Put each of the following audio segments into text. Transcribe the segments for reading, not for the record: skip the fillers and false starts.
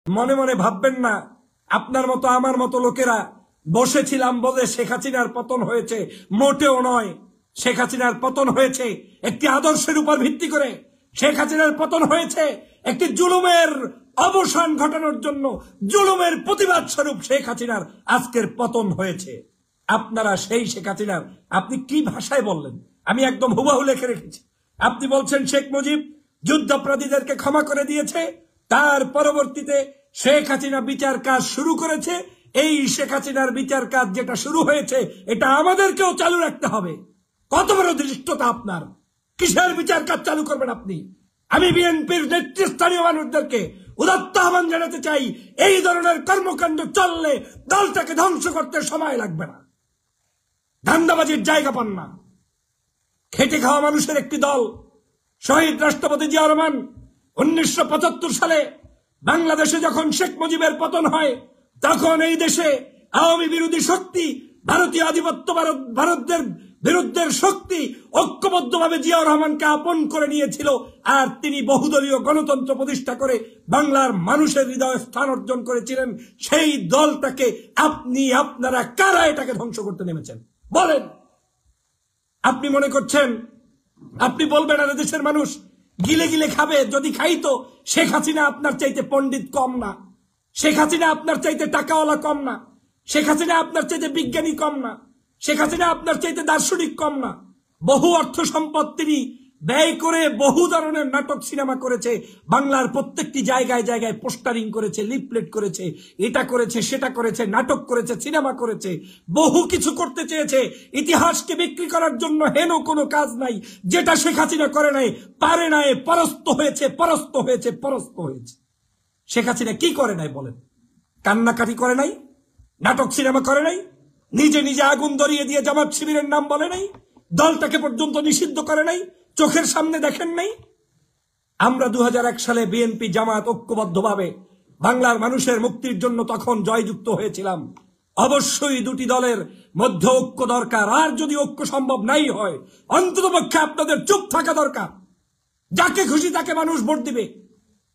মনে মনে ভাববেন না আপনার মতো আমার মতো লোকেরা বসেছিলাম বলে শেখ হাসিনার পতন হয়েছে। মোটেও নয়। শেখ হাসিনার পতন হয়েছে একটি আদর্শের উপর ভিত্তি করে। শেখ হাসিনার পতন হয়েছে একটি জুলুমের অবসান ঘটানোর জন্য। জুলুমের প্রতিবাদ স্বরূপ শেখ হাসিনার আজকের পতন হয়েছে। আপনারা সেই শেখ হাসিনার আপনি কি ভাষায় বললেন আমি একদম হুবহু লিখে রেখেছি। আপনি বলছেন শেখ মুজিব যুদ্ধাপরাধীদেরকে ক্ষমা করে দিয়েছে, তার পরবর্তীতে শেখ হাসিনা বিচার কাজ শুরু করেছে। এই শেখ হাসিনার বিচার কাজ যেটা শুরু হয়েছে এটা আমাদেরকেও চালু রাখতে হবে। কত বড় ধৃষ্টতা আপনার! কিসের বিচার কাজ চালু করবেন আপনি? আমি বিএনপির নেতৃস্থানীয় মানুষদেরকে উদাত্ত আহ্বান জানাতে চাই, এই ধরনের কর্মকাণ্ড চললে দলটাকে ধ্বংস করতে সময় লাগবে না। ধান্দাবাজির জায়গা পান না। খেটে খাওয়া মানুষের একটি দল। শহীদ রাষ্ট্রপতি জিয়া রহমান 1975 সালে বাংলাদেশে যখন শেখ মুজিবের পতন হয় তখন এই দেশে আওয়ামী বিরোধী শক্তি, ভারতীয় আধিপত্য ভারতের বিরুদ্ধের শক্তি ঐক্যবদ্ধভাবে জিয়া রহমানকে আপন করে নিয়েছিল। আর তিনি বহুদলীয় গণতন্ত্র প্রতিষ্ঠা করে বাংলার মানুষের হৃদয়ে স্থান অর্জন করেছিলেন। সেই দলটাকে আপনারা কারা এটাকে ধ্বংস করতে নেমেছেন বলেন? আপনি মনে করছেন আপনি বলবেন আর দেশের মানুষ গিলে গিলে খাবে? যদি খাইতো শেখ হাসিনা আপনার চাইতে পণ্ডিত কম না, শেখ হাসিনা আপনার চাইতে টাকাওয়ালা কম না, শেখ হাসিনা আপনার চাইতে বিজ্ঞানী কম না, শেখ হাসিনা আপনার চাইতে দার্শনিক কম না। বহু অর্থ সম্পদ তিনি ব্যয় করে বহু ধরনের নাটক সিনেমা করেছে। বাংলার প্রত্যেকটি জায়গায় জায়গায় পোস্টারিং করেছে, লিফলেট করেছে, এটা করেছে, সেটা করেছে, নাটক করেছে, সিনেমা করেছে, বহু কিছু করতে চেয়েছে। ইতিহাসকে বিক্রি করার জন্য হেন কোনো কাজ নাই যেটা শেখ হাসিনা করে নাই, পারে নাই, পরাস্ত হয়েছে, পরাস্ত হয়েছে, পরাস্ত হয়েছে। শেখ হাসিনা কি করে নাই বলেন? কান্নাকাটি করে নাই? নাটক সিনেমা করে নাই? নিজে নিজে আগুন ধরিয়ে দিয়ে জামাত শিবিরের নাম বলে নাই? দলটাকে পর্যন্ত নিষিদ্ধ করে নাই? চোখের সামনে দেখেন নাই? আমরা 2001 সালে বিএনপি জামাত ঐক্যবদ্ধভাবে বাংলার মানুষের মুক্তির জন্য তখন জয়যুক্ত হয়েছিলাম। অবশ্যই দুটি দলের মধ্যে ঐক্য দরকার। আর যদি ঐক্য সম্ভব নাই হয় অন্ততপক্ষে আপনাদের চুপ থাকা দরকার। যাকে খুশি তাকে মানুষ ভোট দিবে,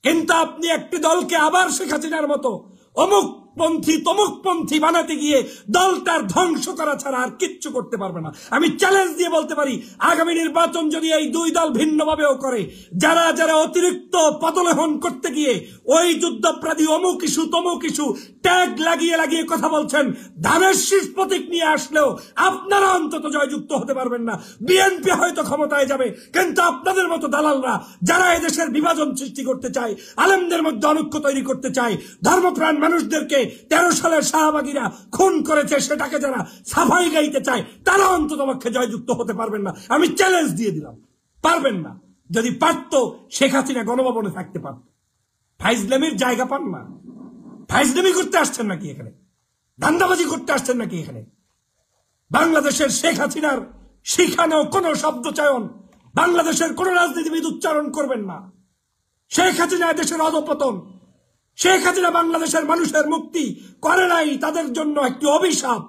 কিন্তু আপনি একটি দলকে আবার শেখ হাসিনার মতো অমুক পন্থী তমুক পন্থী বানাতে গিয়ে দলটার ধ্বংস করা ছাড়া আর কিচ্ছু করতে পারবে না। আমি চ্যালেঞ্জ দিয়ে বলতে পারি, আগামী নির্বাচন যদি এই দুই দল ভিন্নভাবেও করে, যারা যারা অতিরিক্ত পদলেহন করতে গিয়ে ওই যুদ্ধাপরাধী অমুক ইস্যু তমুক ইস্যু ট্যাগ লাগিয়ে লাগিয়ে কথা বলছেন, ধানের শীষ প্রতীক নিয়ে আসলেও আপনারা অন্তত জয়যুক্ত হতে পারবেন না। বিএনপি হয়তো ক্ষমতায় যাবে, কিন্তু আপনাদের মতো দালালরা যারা এদেশের বিভাজন সৃষ্টি করতে চায়, আলেমদের মধ্যে অনৈক্য তৈরি করতে চায়, ধর্মপ্রাণ মানুষদেরকে 13 সালের শাহবাগীরা খুন করেছে সেটাকে যারা সাফাই গাইতে চায়, তারা অন্ততপক্ষে জয়যুক্ত হতে পারবেন না। আমি চ্যালেঞ্জ দিয়ে দিলাম, পারবেন না। যদি পারতো শেখ হাসিনা গণভবনে থাকতে পারত। ফাইজলামির জায়গা পান না। ফাইজলামি করতে আসছেন নাকি এখানে? ধান্দাবাজি করতে আসছেন নাকি এখানে? বাংলাদেশের শেখ হাসিনার শিখানো কোন শব্দ চয়ন বাংলাদেশের কোন রাজনীতিবিদ উচ্চারণ করবেন না। শেখ হাসিনা দেশের অধঃপতন, শেখ হাসিনা বাংলাদেশের মানুষের মুক্তি করে নাই, তাদের জন্য একটি অভিশাপ,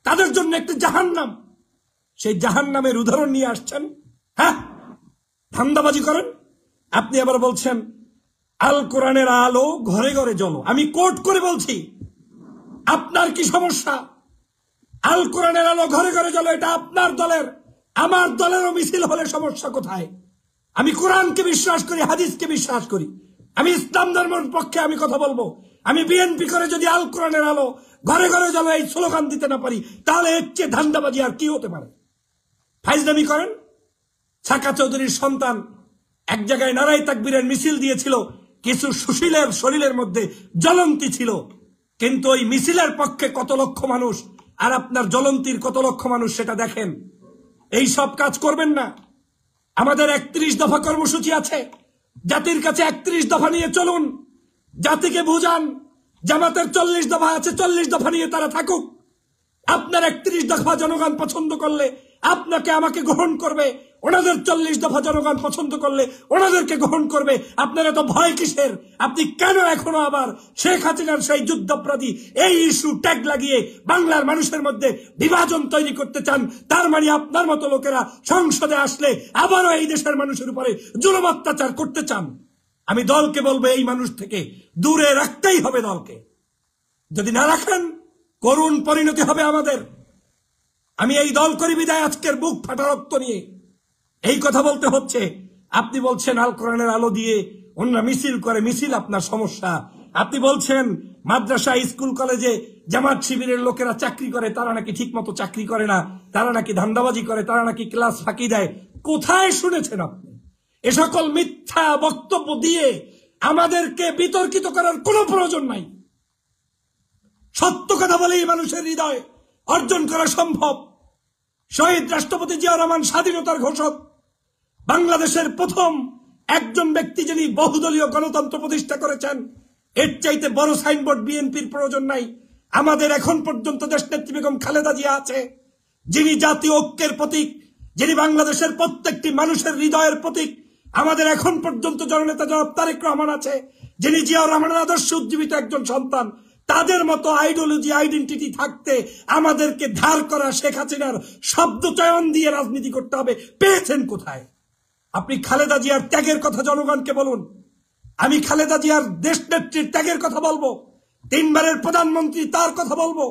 তাদের জন্য একটি জাহান্নাম। সেই জাহান্নামের উদাহরণ নিয়ে আসছেন। হ্যাঁ, ধান্দাবাজি করেন। আপনি আবার বলছেন আল কোরআনের আলো ঘরে ঘরে জ্বলো। আমি কোট করে বলছি, আপনার কি সমস্যা? আল কোরআনের আলো ঘরে ঘরে জ্বলো, এটা আপনার দলের, আমার দলেরও মিছিল হলে সমস্যা কোথায়? আমি কোরআনকে বিশ্বাস করি, হাদিসকে বিশ্বাস করি, আমি ইসলাম ধর্মের পক্ষে আমি কথা বলবো। আমি বিএনপি করে যদি আল কোরআনের আলো ঘরে ঘরে জ্বলো এই স্লোগান দিতে না পারি, তাহলে এর চেয়ে ধান্দাবাজি আর কি হতে পারে? ফাইজলামি করেন। ছাকা চৌধুরীর সন্তান এক জায়গায় নারাই তাকবীরের মিছিল দিয়েছিল, কিছু সুশীলের শরীরের মধ্যে জ্বলন্তি ছিল, কিন্তু ওই মিছিলের পক্ষে কত লক্ষ মানুষ আর আপনার জ্বলন্তির কত লক্ষ মানুষ সেটা দেখেন। এই সব কাজ করবেন না। আমাদের 31 দফা কর্মসূচি আছে, জাতির কাছে 31 দফা নিয়ে চলুন, জাতিকে বুঝান। জামাতের 40 দফা আছে, 40 দফা নিয়ে তারা থাকুক। আপনার 31 দফা জনগণ পছন্দ করলে আপনাকে আমাকে গ্রহণ করবে, ওনাদের 40 দফা জনগণ পছন্দ করলে ওনাদেরকে গ্রহণ করবে। আপনারা তো ভয় কিসের? আপনি কেন এখনো আবার শেখ হাসিনার সেই যুদ্ধাপরাধী এই ইস্যু ট্যাগ লাগিয়ে বাংলার মানুষের মধ্যে বিভাজন তৈরি করতে চান? তার মানে আপনার মতো লোকেরা সংসদে আসলে আবারও এই দেশের মানুষের উপরে জুলুম অত্যাচার করতে চান। আমি দলকে বলবো এই মানুষ থেকে দূরে রাখতেই হবে দলকে। যদি না রাখেন করুণ পরিণতি হবে আমাদের। আমি এই দল করি বিদায় আজকের বুক ফাটা রক্ত নিয়ে এই কথা বলতে হচ্ছে। আপনি বলছেন আল কোরআনের আলো দিয়ে অন্য মিছিল করে, মিছিল আপনার সমস্যা। আপনি বলছেন মাদ্রাসা স্কুল কলেজে জামাত শিবিরের লোকেরা চাকরি করে, তারা নাকি ঠিক মতো চাকরি করে না, তারা নাকি ধান্দাবাজি করে, তারা নাকি ক্লাস ফাঁকি দেয়। কোথায় শুনেছেন আপনি? এ সকল মিথ্যা বক্তব্য দিয়ে আমাদেরকে বিতর্কিত করার কোনো প্রয়োজন নাই। সত্য কথা বলেই মানুষের হৃদয় অর্জন করা সম্ভব। শহীদ রাষ্ট্রপতি জিয়া রহমান স্বাধীনতার ঘোষক, বাংলাদেশের প্রথম একজন ব্যক্তি যিনি বহুদলীয় গণতন্ত্র প্রতিষ্ঠা করেছেন। এর চাইতে বড় সাইনবোর্ড বিএনপির প্রয়োজন নাই। আমাদের এখন পর্যন্ত দেশনেত্রী বেগম খালেদা জিয়া আছে, যিনি জাতীয় ঐক্যের প্রতীক, যিনি বাংলাদেশের প্রত্যেকটি মানুষের হৃদয়ের প্রতীক। আমাদের এখন পর্যন্ত জননেতা জনাব তারেক রহমান আছে, যিনি জিয়াউর রহমানের আদর্শ উজ্জীবিত একজন সন্তান। তাদের মতো আইডিওলজি আইডেন্টিটি থাকতে আমাদেরকে ধার করা শেখ হাসিনার শব্দ চয়ন দিয়ে রাজনীতি করতে হবে। পেয়েছেন কোথায়? আপনি খালেদা জিয়ার ত্যাগের কথা জনগণকে বলুন। আমি খালেদা জিয়ার দেশনেত্রীর ত্যাগের কথা বলবো, 3 বারের প্রধানমন্ত্রী তার কথা বলবো,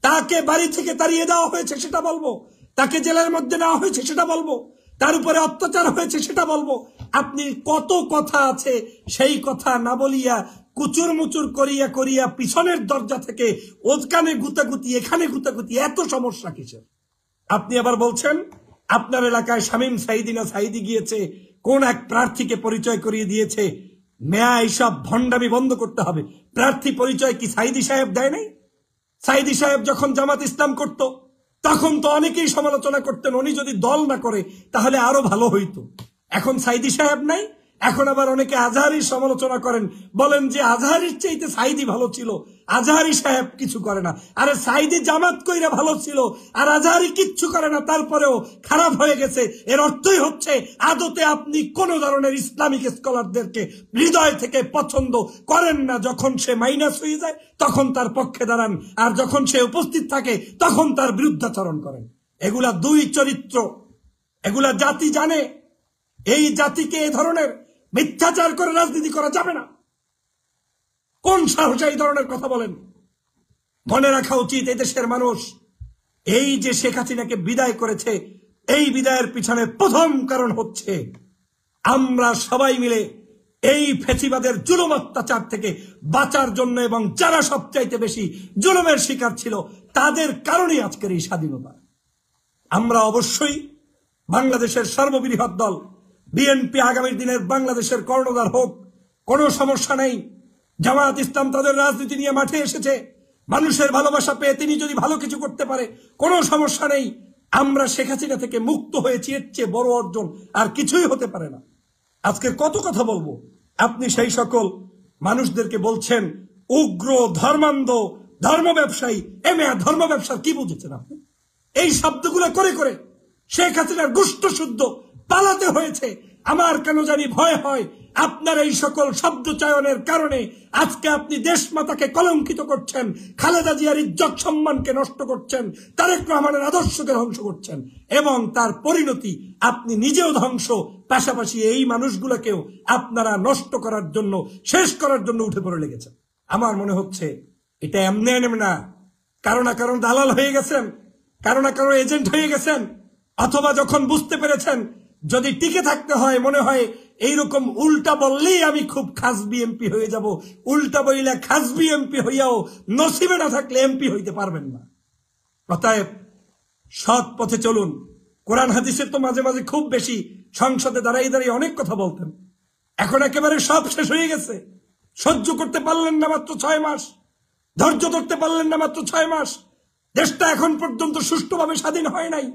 তাকে বাড়ি থেকে তাড়িয়ে দেওয়া হয়েছে সেটা বলবো, তাকে জেলের মধ্যে নেওয়া হয়েছে সেটা বলবো, তার উপরে অত্যাচার হয়েছে সেটা বলবো। আপনি কত কথা আছে, সেই কথা না বলিয়া কুচুর মুচুর করিয়া করিয়া পিছনের দরজা থেকে ওখানে গুতাগুতি এখানে গুতাগুতি, এত সমস্যা কিসের? আপনি আবার বলছেন আপনার এলাকায় শামীম সাইদি না সাইদি গিয়েছে, কোন এক প্রার্থীকে পরিচয় করিয়ে দিয়েছে। মেয়া এইসব ভণ্ডামি বন্ধ করতে হবে। প্রার্থী পরিচয় কি সাইদি সাহেব দেয় নাই? সাইদি সাহেব যখন জামাত ইসলাম করত তখন তো অনেকেই সমালোচনা করতেন, উনি যদি দল না করে তাহলে আরো ভালো হইতো। এখন সাইদি সাহেব নাই, এখন আবার অনেকে আজহারির সমালোচনা করেন, বলেন যে আজহারির চাইতে সাইদি ভালো ছিল, আজহারি সাহেব কিছু করে না। আরে সাইদি জামাত কইরা ভালো ছিল আর আজহারি কিচ্ছু করে না, তারপরেও খারাপ হয়ে গেছে। এর অর্থই হচ্ছে আদতে আপনি কোন ধরনের ইসলামিক স্কলারদেরকে হৃদয় থেকে পছন্দ করেন না। যখন সে মাইনাস হয়ে যায় তখন তার পক্ষে দাঁড়ান, আর যখন সে উপস্থিত থাকে তখন তার বিরুদ্ধাচরণ করেন। এগুলা দুই চরিত্র, এগুলা জাতি জানে। এই জাতিকে এ ধরনের মিথ্যাচার করে রাজনীতি করা যাবে না। কোন সাহসে এই ধরনের কথা বলেন? মনে রাখা উচিত এদেশের মানুষ এই যে শেখ হাসিনাকে বিদায় করেছে, এই বিদায়ের পিছনে প্রথম কারণ হচ্ছে আমরা সবাই মিলে এই ফ্যাসিবাদের জুলুম অত্যাচার থেকে বাঁচার জন্য, এবং যারা সবচাইতে বেশি জুলুমের শিকার ছিল তাদের কারণেই আজকের এই স্বাধীনতা। আমরা অবশ্যই বাংলাদেশের সর্ববৃহৎ দল বিএনপি আগামী দিনের বাংলাদেশের কর্ণধার হোক, কোনো সমস্যা নেই। জামায়াত ইসলাম তাদের রাজনীতি নিয়ে মাঠে এসেছে, মানুষের ভালোবাসা পেয়ে তিনি যদি ভালো কিছু করতে পারে কোনো সমস্যা নেই। আমরা শেখ হাসিনা থেকে মুক্ত হয়েছি, এর চেয়ে বড় অর্জন আর কিছুই হতে পারে না। আজকে কত কথা বলবো, আপনি সেই সকল মানুষদেরকে বলছেন উগ্র, ধর্মান্ধ, ধর্ম ব্যবসায়ী। ধর্ম ব্যবসার কি বুঝেছেন আপনি? এই শব্দগুলো করে করে শেখ হাসিনার গুষ্ঠ শুদ্ধ পালাতে হয়েছে। আমার কেন জানি ভয় হয় আপনার এই সকল শব্দ চয়নের কারণে আজকে আপনি দেশমাতাকে কলঙ্কিত করছেন, খালেদা জিয়ার ইজ্জত সম্মানকে নষ্ট করছেন, তারেক রহমানের আদর্শকে ধ্বংস করছেন, এবং তার পরিণতি আপনি নিজেও ধ্বংস, পাশাপাশি এই মানুষগুলোকেও আপনারা নষ্ট করার জন্য, শেষ করার জন্য উঠে পড়ে লেগেছেন। আমার মনে হচ্ছে এটা এমনি এমনি না, কারো না কারণ দালাল হয়ে গেছেন, কারো না কারো এজেন্ট হয়ে গেছেন, অথবা যখন বুঝতে পেরেছেন যদি টিকে থাকতে হয়, মনে হয় এইরকম উল্টা বললেই আমি খুব খাস বিএমপি হয়ে যাব, উল্টা বইলে খাস বিএমপি হইয়াও নসিবে না থাকলে এমপি হইতে পারবেন না। অতএব সৎ পথে চলুন। কোরআন হাদিসের তো মাঝে মাঝে খুব বেশি সংসদে দাঁড়াই দাঁড়িয়ে অনেক কথা বলতেন, এখন একেবারে সব শেষ হয়ে গেছে। সহ্য করতে পারলেন না মাত্র 6 মাস, ধৈর্য ধরতে পারলেন না মাত্র 6 মাস। দেশটা এখন পর্যন্ত সুষ্ঠুভাবে স্বাধীন হয় নাই।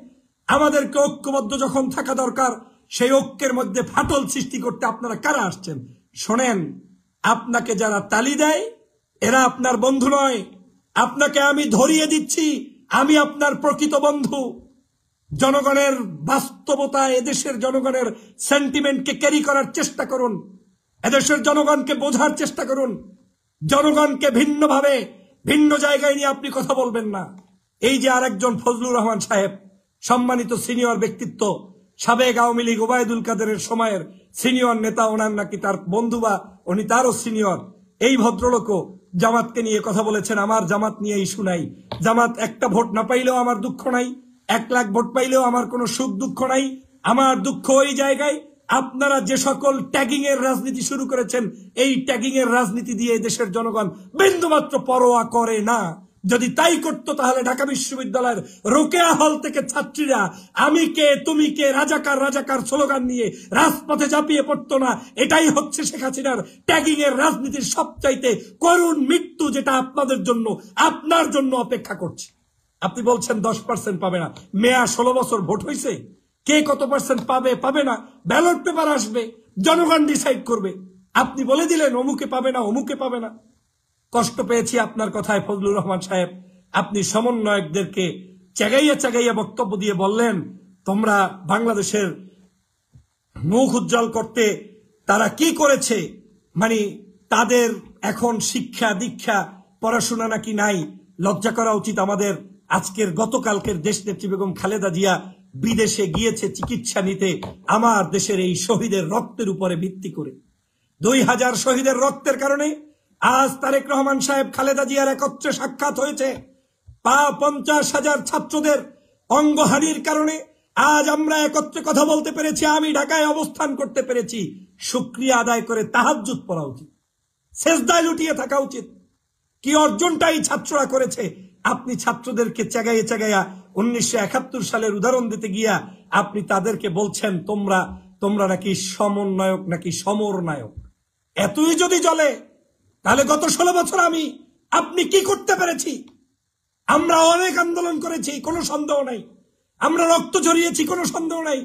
আমাদেরকে ঐক্যবদ্ধ যখন থাকা দরকার, সেই ঐক্যের মধ্যে ফাটল সৃষ্টি করতে আপনারা কারা আসছেন? শোনেন, আপনাকে যারা তালি দেয় এরা আপনার বন্ধু নয়। আপনাকে আমি ধরিয়ে দিচ্ছি, আমি আপনার প্রকৃত বন্ধু। জনগণের বাস্তবতা, এদেশের জনগণের সেন্টিমেন্টকে ক্যারি করার চেষ্টা করুন, এদেশের জনগণকে বোঝার চেষ্টা করুন। জনগণকে ভিন্নভাবে, ভিন্ন জায়গায় নিয়ে আপনি কথা বলবেন না। এই যে আরেকজন ফজলুর রহমান সাহেব, সম্মানিত সিনিয়র ব্যক্তিত্ব, সাবেক আওয়ামী লীগ ওবায়দুল কাদেরের সময়ের সিনিয়র নেতা, ওনার নাকি তার বন্ধু বা উনি তারও সিনিয়র, এই ভদ্রলোকও জামাতকে নিয়ে কথা বলেছেন। আমার জামাত নিয়ে ইস্যু নাই, জামাত একটা ভোট না পাইলেও আমার দুঃখ নাই, 1 লাখ ভোট পাইলেও আমার কোনো সুখ দুঃখ নাই। আমার দুঃখ ওই জায়গায় আপনারা যে সকল ট্যাগিং এর রাজনীতি শুরু করেছেন, এই ট্যাগিং এর রাজনীতি দিয়ে দেশের জনগণ বিন্দুমাত্র পরোয়া করে না। যদি তাই করতো তাহলে ঢাকা বিশ্ববিদ্যালয়ের রোকেয়া হল থেকে ছাত্রীরা আমি কে তুমি কে রাজাকার রাজাকার স্লোগান নিয়ে রাজপথে ঝাঁপিয়ে পড়তো না। এটাই হচ্ছে শেখ হাসিনার ট্যাগিং এর রাজনীতির সবচাইতে করুণ মৃত্যু, যেটা আপনাদের জন্য আপনার জন্য অপেক্ষা করছে। আপনি বলছেন 10% পাবে না, মেয়া 16 বছর ভোট হয়েছে, কে কত পার্সেন্ট পাবে পাবে না ব্যালট পেপার আসবে, জনগণ ডিসাইড করবে। আপনি বলে দিলেন অমুকে পাবে না অমুকে পাবে না। কষ্ট পেয়েছি আপনার কথায় ফজলুর রহমান সাহেব, আপনি সমন্বয়কদেরকে চাগাইয়া চাগাইয়া বক্তব্য দিয়ে বললেন তোমরা বাংলাদেশের মুখ উজ্জ্বল করতে তারা কি করেছে, মানে তাদের এখন শিক্ষা দীক্ষা পড়াশোনা নাকি নাই। লজ্জা করা উচিত আমাদের। আজকের গতকালকের দেশনেত্রী বেগম খালেদা জিয়া বিদেশে গিয়েছে চিকিৎসা নিতে আমার দেশের এই শহীদের রক্তের উপরে ভিত্তি করে। 2000 শহীদের রক্তের কারণে আজ তারেক রহমান সাহেব খালেদা জিয়ার একত্রে সাক্ষাৎ হয়েছে। 50,000 ছাত্রদের অঙ্গহানির কারণে আজ আমরা একত্রে কথা বলতে পেরেছি, আমি ঢাকায় অবস্থান করতে পেরেছি। শুকরিয়া আদায় করে তাহাজ্জুদ পড়া উচিত, সেজদায় লুটিয়ে থাকা উচিত। কি অর্জনটাই ছাত্ররা করেছে, আপনি ছাত্রদেরকে চাগাইয়ে চাগাইয়া 1971 সালের উদাহরণ দিতে গিয়া আপনি তাদেরকে বলছেন তোমরা নাকি সমন্বয়ক নাকি সমর নায়ক। এতই যদি চলে তাহলে গত 16 বছর আপনি কি করতে পেরেছি? আমরা অনেক আন্দোলন করেছি, কোনো সন্দেহ নাই। আমরা রক্ত ঝরিয়েছি, কোনো সন্দেহ নাই।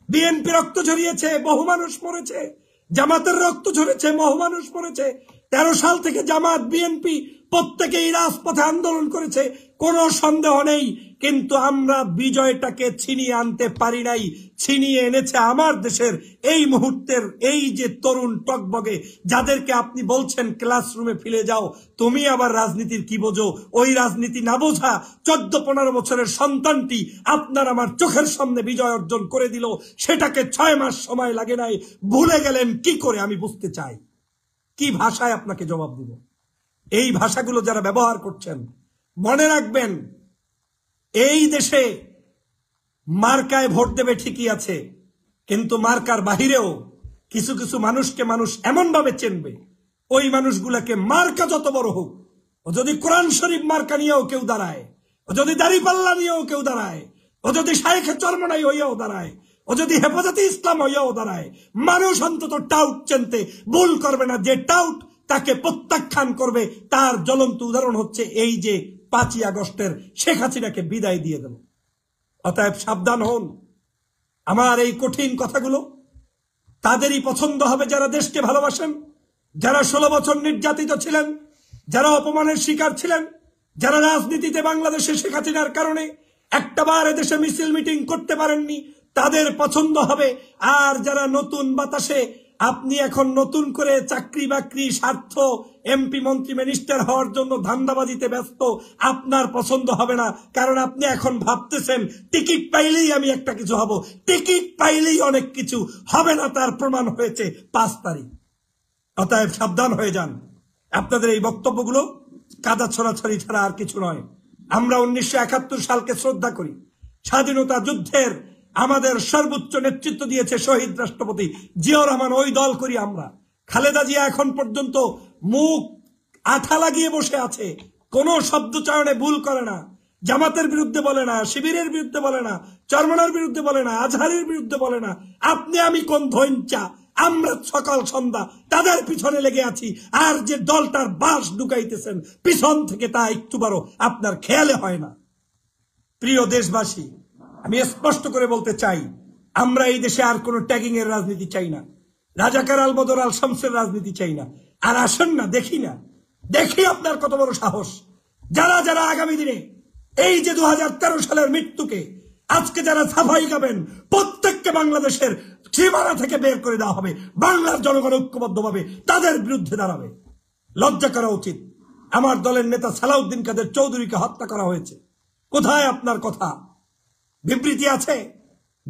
বিএনপি রক্ত ঝরিয়েছে, বহু মানুষ মরেছে। জামাতের রক্ত ঝরেছে, বহু মানুষ মরেছে। 13 সাল থেকে জামাত বিএনপি প্রত্যেকেই রাজপথে আন্দোলন করেছে, কোনো সন্দেহ নেই। কিন্তু আমরা বিজয়টাকে ছিনিয়ে আনতে পারি নাই। ছিনিয়ে এনেছে আমার দেশের এই মুহূর্তের এই যে তরুণ টকবগে, যাদেরকে আপনি বলছেন ক্লাসরুমে ফিরে যাও, তুমি আবার রাজনীতির কি বোঝো? ওই রাজনীতি না বোঝা 14-15 বছরের সন্তানটি আপনার আমার চোখের সামনে বিজয় অর্জন করে দিল। সেটাকে 6 মাস সময় লাগে নাই। ভুলে গেলেন কি করে আমি বুঝতে চাই। কি ভাষায় আপনাকে জবাব দিব? এই ভাষাগুলো যারা ব্যবহার করছেন, মনে রাখবেন এই দেশে মার্কায় ভোট দেবে ঠিকই আছে, কিন্তু মার্কার বাহিরেও কিছু কিছু মানুষকে মানুষ এমন ভাবে চিনবে, ওই মানুষগুলাকে মার্কা যত বড় হোক, ও যদি কোরআন শরীফ মার্কা নিয়েও কেউ দাঁড়ায়, ও যদি দাড়িপাল্লা নিয়েও কেউ দাঁড়ায়, ও যদি শাইখে চরমনাই হইয়াও দাঁড়ায়, ও যদি হেফাজতে ইসলাম হইয়াও দাঁড়ায়, মানুষ অন্তত টাউট চিনতে ভুল করবে না। যে টাউট তাকে প্রত্যাখ্যান করবে, তার জ্বলন্ত উদাহরণ হচ্ছে এই যে 5ই আগস্টের শেখ হাসিনাকে বিদায় দিয়ে দেব। অতএব সাবধান হন। আমার এই কঠিন কথাগুলো তাদেরই পছন্দ হবে যারা দেশকে ভালোবাসেন, যারা 16 বছর নির্যাতিত ছিলেন, যারা অপমানের শিকার ছিলেন, যারা রাজনীতিতে বাংলাদেশে শেখ হাসিনার কারণে একটাবার এদেশে মিছিল মিটিং করতে পারেননি, তাদের পছন্দ হবে। আর যারা নতুন বাতাসে আপনি এখন নতুন করে চাকরি বাকরি স্বার্থ এমপি মন্ত্রী মিনিস্টার হওয়ার জন্য ধান্দাবাজিতে ব্যস্ত, আপনার পছন্দ হবে না। কারণ আপনি এখন ভাবতেছেন টিকিট পাইলেই আমি একটা কিছু হব, টিকিট পাইলেই অনেক কিছু হবে না, তার প্রমাণ হয়েছে 5 তারিখ। অতএব সাবধান হয়ে যান। আপনাদের এই বক্তব্যগুলো কাদা ছড়াছড়ি ছাড়া আর কিছু নয়। আমরা 1971 সালকে শ্রদ্ধা করি। স্বাধীনতা যুদ্ধের আমাদের সর্বোচ্চ নেতৃত্ব দিয়েছে শহীদ রাষ্ট্রপতি জিয়াউর রহমান, ওই দল করি আমরা। খালেদা জিয়া এখন পর্যন্ত মুখ আঠা লাগিয়ে বসে আছে, কোনো শব্দ চয়নে ভুল করে না। জামাতের বিরুদ্ধে বলে না, শিবিরের বিরুদ্ধে বলে না, চরমনার বিরুদ্ধে বলে না, আজহারের বিরুদ্ধে বলে না। আপনি আমি কোন ধৈঞ্চা? আমরা সকাল সন্ধ্যা তাদের পিছনে লেগে আছি। আর যে দলটার বাস ঢুকাইতেছেন পিছন থেকে, তা একটুবারও আপনার খেয়ালে হয় না। প্রিয় দেশবাসী, আমি স্পষ্ট করে বলতে চাই, আমরা এই দেশে আর কোন ট্যাগিং এর রাজনীতি চাই না, রাজাকার আল বদর আল শামসের রাজনীতি চাই না। আর আসেন না, দেখি আপনার কত বড় সাহস। যারা যারা আগামী দিনে এই যে 2013 সালের মৃত্যুকে আজকে যারা সাফাই গাবেন, প্রত্যেককে বাংলাদেশের সীমানা থেকে বের করে দেওয়া হবে। বাংলার জনগণ ঐক্যবদ্ধভাবে তাদের বিরুদ্ধে দাঁড়াবে। লজ্জা করা উচিত। আমার দলের নেতা সালাউদ্দিন কাদের চৌধুরীকে হত্যা করা হয়েছে। কোথায় আপনার কথা? বিবৃতি আছে?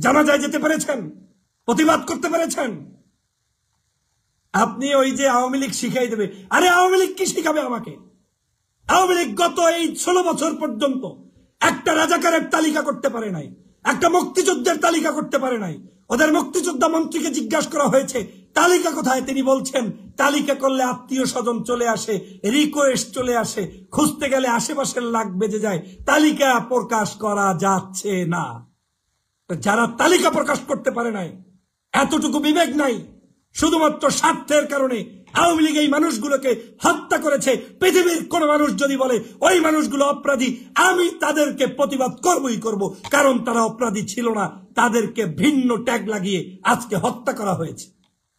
জানাজায় যেতে পেরেছেন? প্রতিবাদ করতে পেরেছেন? আপনি ওই যে আওয়ামী লীগ শিখাই দেবে, আরে আওয়ামী লীগ কি শিখাবে আমাকে? আওয়ামী লীগ গত এই 16 বছর পর্যন্ত একটা রাজাকারের তালিকা করতে পারে নাই, একটা মুক্তিযুদ্ধের তালিকা করতে পারে নাই। ওদের মুক্তিযোদ্ধা মন্ত্রীকে জিজ্ঞাসা করা হয়েছে তালিকা কোথায়, তিনি বলছেন তালিকা করলে আত্মীয় স্বজন চলে আসে, রিকোয়েস্ট চলে আসে, খুঁজতে গেলে আশেপাশের লাখ বেজে যায়, তালিকা প্রকাশ করা যাচ্ছে না। যারা তালিকা প্রকাশ করতে পারে নাই, এতটুকু বিবেক নাই, শুধুমাত্র স্বার্থের কারণে আওয়ামী লীগ এই মানুষগুলোকে হত্যা করেছে। পৃথিবীর কোন মানুষ যদি বলে ওই মানুষগুলো অপরাধী, আমি তাদেরকে প্রতিবাদ করবই করব, কারণ তারা অপরাধী ছিল না, তাদেরকে ভিন্ন ট্যাগ লাগিয়ে আজকে হত্যা করা হয়েছে।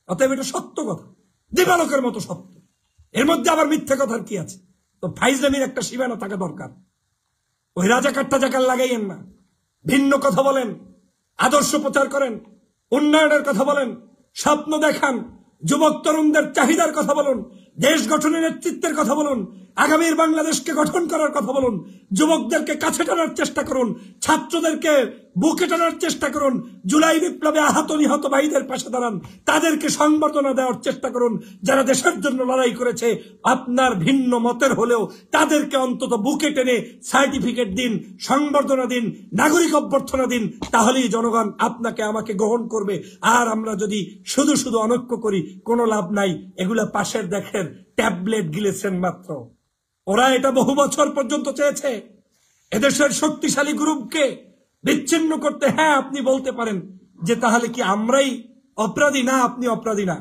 অতএব এটা সত্য কথা, দিবালোকের মতো সত্য। এর মধ্যে আবার মিথ্যে কথার কি আছে? তো ফাইজলামির একটা সীমানা থাকা দরকার। ওই রাজাকার টাজাকার লাগাইয়েন না, ভিন্ন কথা বলেন, আদর্শ প্রচার করেন, উন্নয়নের কথা বলেন, স্বপ্ন দেখান, যুবক তরুণদের চাহিদার কথা বলুন, দেশ গঠনের নেতৃত্বের কথা বলুন, আগামীর বাংলাদেশকে গঠন করার কথা বলুন, যুবকদেরকে কাছে টানার চেষ্টা করুন, ছাত্রদেরকে বুকে টানার চেষ্টা করুন, জুলাই বিপ্লবে আহত নিহত ভাইদের পাশে দাঁড়ান, তাদেরকে সংবর্ধনা দেওয়ার চেষ্টা করুন, যারা দেশের জন্য লড়াই করেছে। আপনার ভিন্ন মতের হলেও তাদেরকে অন্তত বুকে টেনে সার্টিফিকেট দিন, সংবর্ধনা দিন, নাগরিক অভ্যর্থনা দিন, তাহলেই জনগণ আপনাকে আমাকে গ্রহণ করবে। আর আমরা যদি শুধু শুধু অনৈক্য করি, কোনো লাভ নাই। এগুলা পাশের দেখেন ট্যাবলেট গিলেছেন মাত্র। ওরা এটা বহু বছর পর্যন্ত চেয়েছে এদেশের শক্তিশালী গ্রুপকে বিচ্ছিন্ন করতে। হ্যাঁ, আপনি বলতে পারেন যে তাহলে কি আমরাই অপরাধী? না, আপনি অপরাধী না।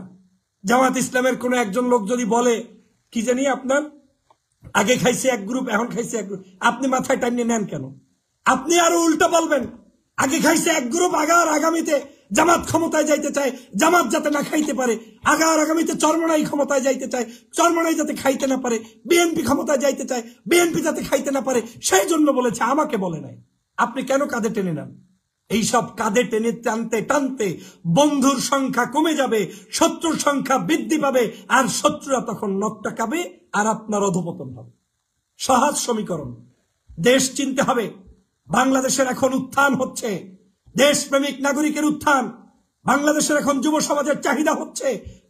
জামাত ইসলামের কোন একজন লোক যদি বলে কি জানি আপনার আগে খাইছে এক গ্রুপ, এখন খাইছে এক গ্রুপ, আপনি মাথায় টানিয়ে নেন কেন? আপনি আরো উল্টা বলবেন, আগে খাইছে এক গ্রুপ, আগামীতে জামাত ক্ষমতায় যাইতে চায়, জামাত যাতে না খাইতে পারে, আগামীতে চরমনাই ক্ষমতায় যাইতে চায়, চরমনাই যাতে খাইতে না পারে, বিএনপি ক্ষমতায় যাইতে চায়, বিএনপি যাতে খাইতে না পারে, সেই জন্য বলেছে, আমাকে বলে নাই। আপনি কেন কাঁধে টেনে নেন? এইসব কাঁধে টেনে টানতে টানতে বন্ধুর সংখ্যা কমে যাবে, শত্রুর সংখ্যা বৃদ্ধি পাবে, আর শত্রুরা তখন নখ টাকাবে আর আপনার অধঃপতন হবে। সহজ সমীকরণ। দেশ চিনতে হবে। বাংলাদেশের এখন উত্থান হচ্ছে, দেশপ্রেমিক নাগরিকের উত্থান। বাংলাদেশের এখন যুব সমাজের চাহিদা হচ্ছে,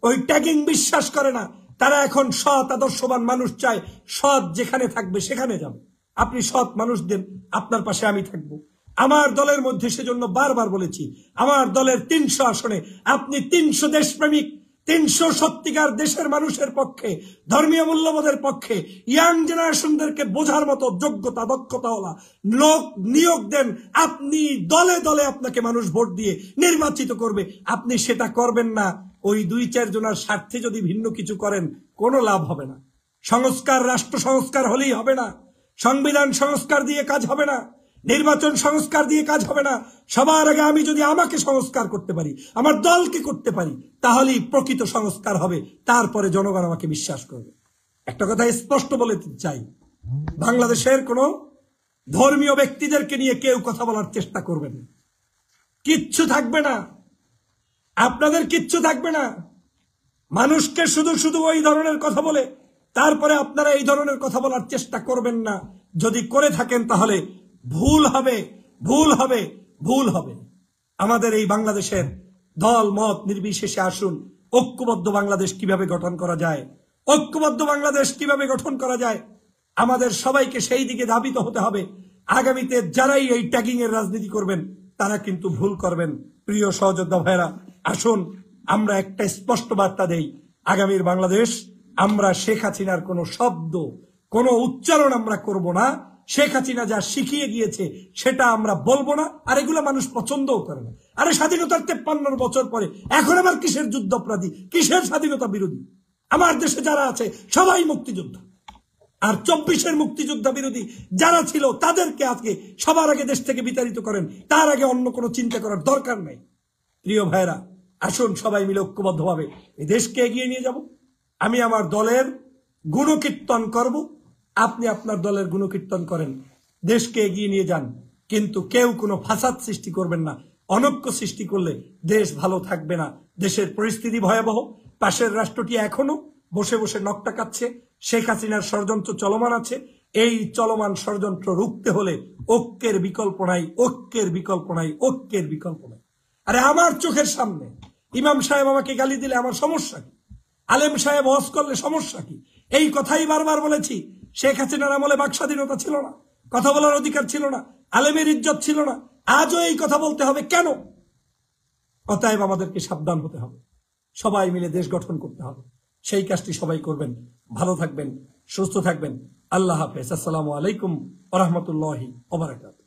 ওই ট্যাগিং বিশ্বাস করে না। তারা এখন সৎ আদর্শবান মানুষ চায়। সৎ যেখানে থাকবে সেখানে যাবে। আপনি সৎ মানুষ দেন, আপনার পাশে আমি থাকবো। আমার দলের মধ্যে সেজন্য বারবার বলেছি, আমার দলের 300 আসনে আপনি 300 দেশপ্রেমিক, 300 সত্যিকার দেশের মানুষের পক্ষে, ধর্মীয় মূল্যবোধের পক্ষে, ইয়াং জেনারেশনদেরকে বোঝার মতো যোগ্যতা দক্ষতাওয়ালা লোক নিয়োগ দেন। আপনি দলে দলে আপনাকে মানুষ ভোট দিয়ে নির্বাচিত করবে। আপনি সেটা করবেন না। ওই 2-4 জনের স্বার্থে যদি ভিন্ন কিছু করেন, কোনো লাভ হবে না। সংস্কার, রাষ্ট্র সংস্কার হলেই হবে না, সংবিধান সংস্কার দিয়ে কাজ হবে না, নির্বাচন সংস্কার দিয়ে কাজ হবে না। সবার আগে আমি যদি আমাকে সংস্কার করতে পারি, আমার দলকে করতে পারি, তাহলেই প্রকৃত সংস্কার হবে। তারপরে জনগণ আমাকে বিশ্বাস করবে। একটা কথা স্পষ্ট বলে চাই, বাংলাদেশের কোন ধর্মীয় ব্যক্তিদেরকে নিয়ে কেউ কথা বলার চেষ্টা করবেন না। কিচ্ছু থাকবে না, আপনাদের কিচ্ছু থাকবে না। মানুষকে শুধু শুধু ওই ধরনের কথা বলে তারপরে আপনারা এই ধরনের কথা বলার চেষ্টা করবেন না। যদি করে থাকেন তাহলে ভুল হবে, ভুল হবে, ভুল হবে। আমাদের এই বাংলাদেশের দল মত নির্বিশেষে আসুন, ঐক্যবদ্ধ বাংলাদেশ কিভাবে গঠন করা যায়, ঐক্যবদ্ধ বাংলাদেশ কিভাবে গঠন করা যায়, আমাদের সবাইকে সেই দিকে ধাবিত হতে হবে। আগামীতে যারাই এই ট্যাগিং এর রাজনীতি করবেন তারা কিন্তু ভুল করবেন। প্রিয় সহযোদ্ধা ভাইরা, আসুন আমরা একটা স্পষ্ট বার্তা দেই। আগামীর বাংলাদেশ আমরা শেখ হাসিনার কোনো শব্দ, কোনো উচ্চারণ আমরা করব না। শেখ হাসিনা যা শিখিয়ে গিয়েছে সেটা আমরা বলবো না। আর এগুলো মানুষ পছন্দও করে না। আরে স্বাধীনতার 53 বছর পরে এখন আবার কিসের যুদ্ধাপরাধী, কিসের স্বাধীনতা বিরোধী? আমার দেশে যারা আছে সবাই মুক্তিযোদ্ধা। আর 24-এর মুক্তিযোদ্ধা বিরোধী যারা ছিল তাদেরকে আজকে সবার আগে দেশ থেকে বিতাড়িত করেন। তার আগে অন্য কোনো চিন্তা করার দরকার নাই। প্রিয় ভাইরা, আসুন সবাই মিলে ঐক্যবদ্ধভাবে এই দেশকে এগিয়ে নিয়ে যাব। আমি আমার দলের গুণকীর্তন করব, আপনি আপনার দলের গুণকীর্তন করেন, দেশকে এগিয়ে নিয়ে যান। কিন্তু কেউ কোনো ফাসাদ সৃষ্টি করবেন না। অনৈক্য সৃষ্টি করলে দেশ ভালো থাকবে না। দেশের পরিস্থিতি ভয়াবহ। পাশের রাষ্ট্রটি এখনো বসে বসে নখ টাকাচ্ছে। শেখ হাসিনার ষড়যন্ত্র চলমান আছে। এই চলমান ষড়যন্ত্র রুখতে হলে ঐক্যের বিকল্প নাই, ঐক্যের বিকল্প নাই, ঐক্যের বিকল্প নাই। আরে আমার চোখের সামনে ইমাম সাহেব আমাকে গালি দিলে আমার সমস্যা কি? আলেম সাহেব ওয়াজ করলে সমস্যা কি? এই কথাই বারবার বলেছি। শেখ হাসিনার আমলে বাক স্বাধীনতা ছিল না, কথা বলার অধিকার ছিল না, আলেমের ইজ্জত ছিল না। আজও এই কথা বলতে হবে কেন? অতএব আমাদেরকে সাবধান হতে হবে, সবাই মিলে দেশ গঠন করতে হবে। সেই কাজটি সবাই করবেন। ভালো থাকবেন, সুস্থ থাকবেন। আল্লাহ হাফেজ। আসসালামু আলাইকুম ওয়া রাহমাতুল্লাহি ওয়া বারাকাতুহু।